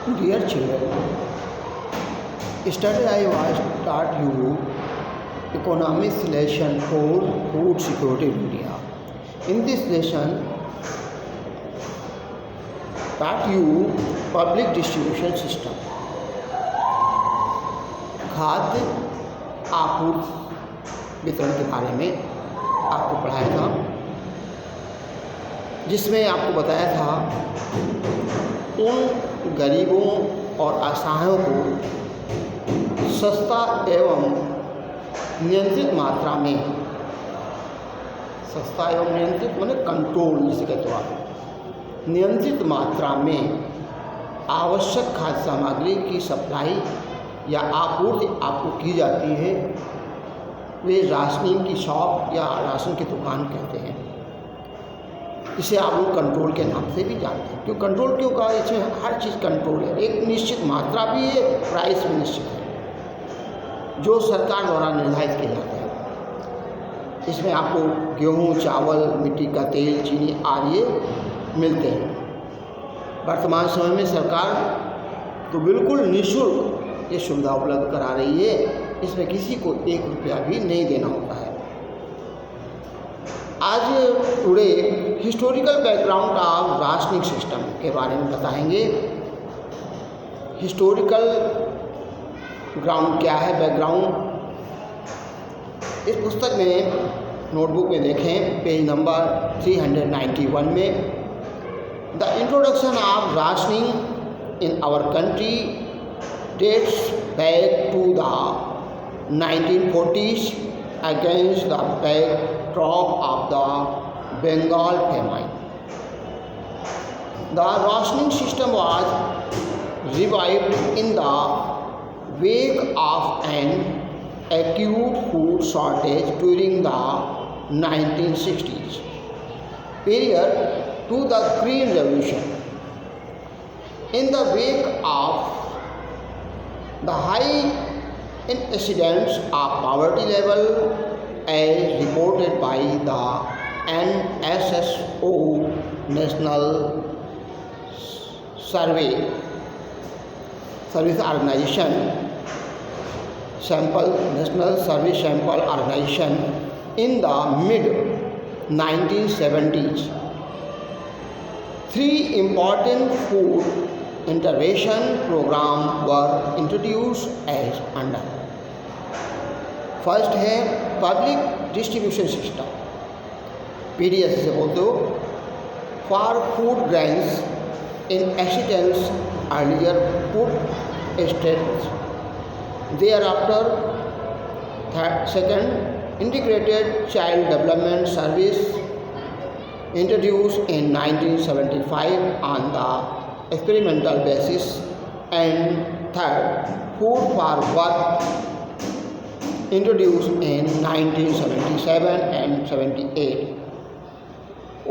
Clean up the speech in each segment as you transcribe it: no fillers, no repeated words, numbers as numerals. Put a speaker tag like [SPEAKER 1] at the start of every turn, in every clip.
[SPEAKER 1] Dear children, yesterday I was taught you economics lesson for food security in India. In this lesson, taught you public distribution system. खाद्य आपूर्ति वितरण के बारे में आपको पढ़ाया था, जिसमें आपको बताया था उन गरीबों और असहायों को सस्ता एवं नियंत्रित मात्रा में, सस्ता एवं नियंत्रित माने कंट्रोल जिसे कहते हो आप, नियंत्रित मात्रा में आवश्यक खाद्य सामग्री की सप्लाई या आपूर्ति आपको की जाती है। वे राशनिंग की शॉप या राशन की दुकान कहते हैं। इसे आप लोग कंट्रोल के नाम से भी जानते हैं। क्यों कंट्रोल क्यों कहा? इसमें हर चीज़ कंट्रोल है, एक निश्चित मात्रा भी है, प्राइस भी निश्चित है जो सरकार द्वारा निर्धारित किया जाता है। इसमें आपको गेहूँ, चावल, मिट्टी का तेल, चीनी आदि मिलते हैं। वर्तमान समय में सरकार तो बिल्कुल निःशुल्क ये सुविधा उपलब्ध करा रही है। इसमें किसी को 1 रुपया भी नहीं देना होता है। आज today historical background of rationing system के बारे में बताएंगे। हिस्टोरिकल ग्राउंड क्या है, बैकग्राउंड। इस पुस्तक में नोटबुक में देखें पेज नंबर 391 में, the introduction of rationing in our country dates back to the 1940s against the backdrop of the Bengal famine. The rationing system was revived in the wake of an acute food shortage during the 1960s period to the Green Revolution. In the wake of the high incidence of poverty level as reported by the NSSO National Service Organization National Service Sample Organization in the mid 1970s. 3 important food intervention program were introduced as under. First है public distribution system, PDS से बोलते हो, for food grains in accidents earlier food states. Thereafter second integrated child development service introduced in 1975 on the experimental basis, and third, food for work introduced in 1977 and 78.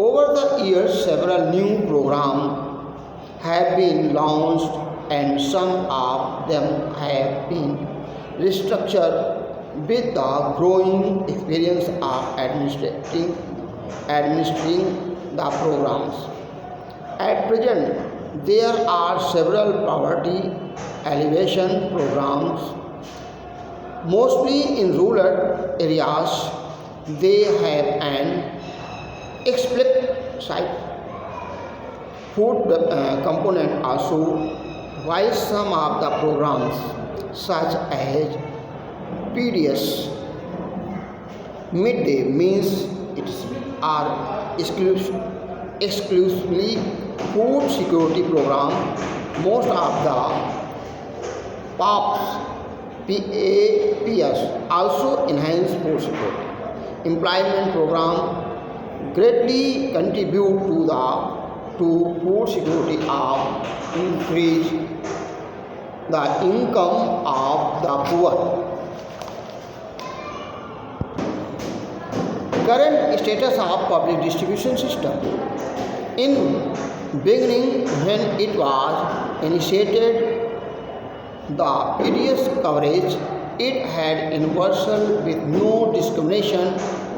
[SPEAKER 1] Over the years, several new programs have been launched, and some of them have been restructured with the growing experience of administering the programs. At present, there are several poverty alleviation programs, mostly in rural areas. They have an explicit food component also, while some of the programs such as PDS, midday meals, are exclusively food security program. Most of the PAPS also enhance food security. Employment program greatly contribute to food security of increase the income of the poor. Current status of public distribution system. In beginning, when it was initiated, the PDS coverage, it had universal with no discrimination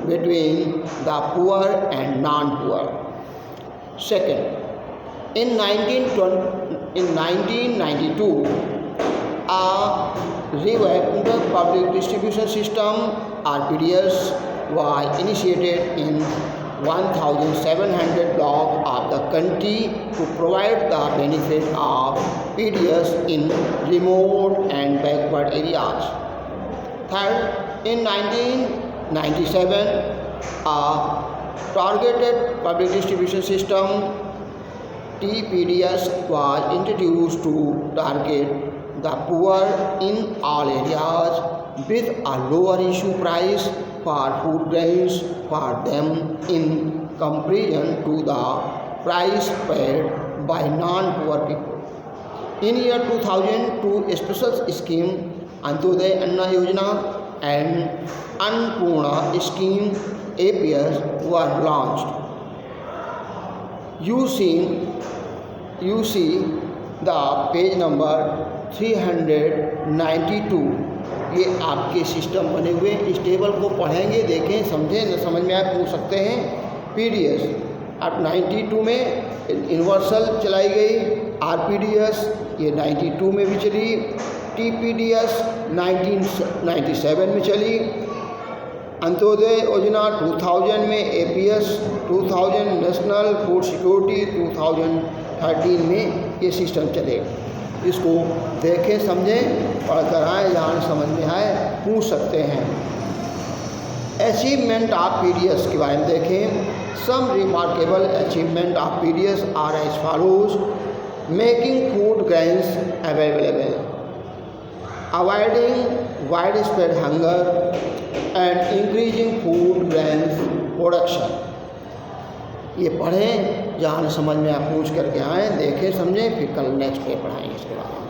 [SPEAKER 1] between the poor and non-poor. Second, in 1920 in 1992, a revamped public distribution system (RPDS) was initiated in 1,700 blocks of the country to provide the benefit of PDS in remote and backward areas. Third, in 1997, a targeted public distribution system (TPDS) was introduced to target the poor in all areas with a lower issue price for food grains for them in comparison to the price paid by non-poor people. In year 2000, two special schemes, Antyodaya Anna Yojana and Annapurna scheme APS, were launched. You see the page number 392, ये आपके system बने हुए। इस table को पढ़ेंगे, देखें, समझें, न समझ में आए पूछ सकते हैं। PDS अब 92 में यूनिवर्सल चलाई गई, RPDS ये 92 में भी चली, TPDS 1997 में चली, अंत्योदय योजना 2000 में, APS 2000, नेशनल फूड सिक्योरिटी 2013 में ये सिस्टम चले। इसको देखें, समझें, पढ़कर आए, जहाँ समझ में आए पूछ सकते हैं। अचीवमेंट ऑफ PDS के बारे में देखें। Some remarkable achievement of PDS are as follows: making food grains available, avoiding widespread hunger and increasing food grains production. ये पढ़ें, जहाँ समझ में आप पूछ करके आएँ, देखें, समझें, फिर कल नेक्स्ट डे पढ़ाएंगे इसके बारे में।